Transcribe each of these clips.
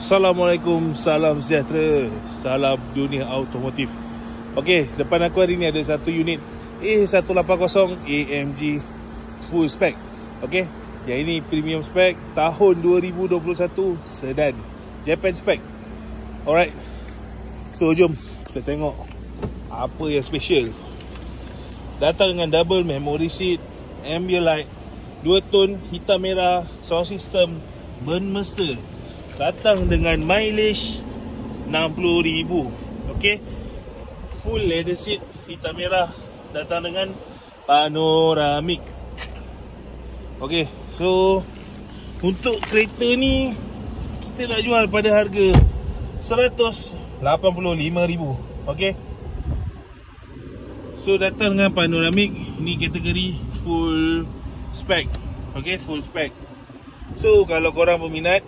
Assalamualaikum, salam sejahtera, salam dunia automotif. Okey, depan aku hari ni ada satu unit A180 AMG full spec. Okey, yang ini premium spec tahun 2021, sedan Japan spec. Alright, so jom kita tengok apa yang special. Datang dengan double memory seat, ambient light, 2 tone hitam merah, sound system burn master. Datang dengan mileage 60,000. Okey, full leather seat hitam merah, datang dengan panoramik. Okey, so untuk kereta ni kita nak jual pada harga 185,000. Okey, so datang dengan panoramik. Ni kategori full spec. Okey, full spec. So kalau korang berminat,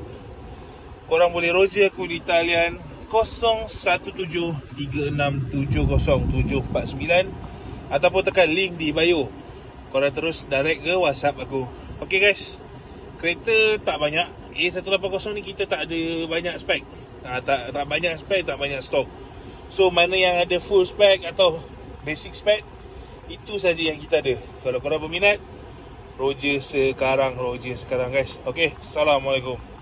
korang boleh roger aku di talian 0173670749 ataupun tekan link di bio. Korang terus direct ke WhatsApp aku. Okey guys, kereta tak banyak. A180 ni kita tak ada banyak spek. Tak banyak spek, tak banyak stok. So mana yang ada full spek atau basic spek, itu saja yang kita ada. Kalau korang berminat, roger sekarang guys. Okey, Assalamualaikum.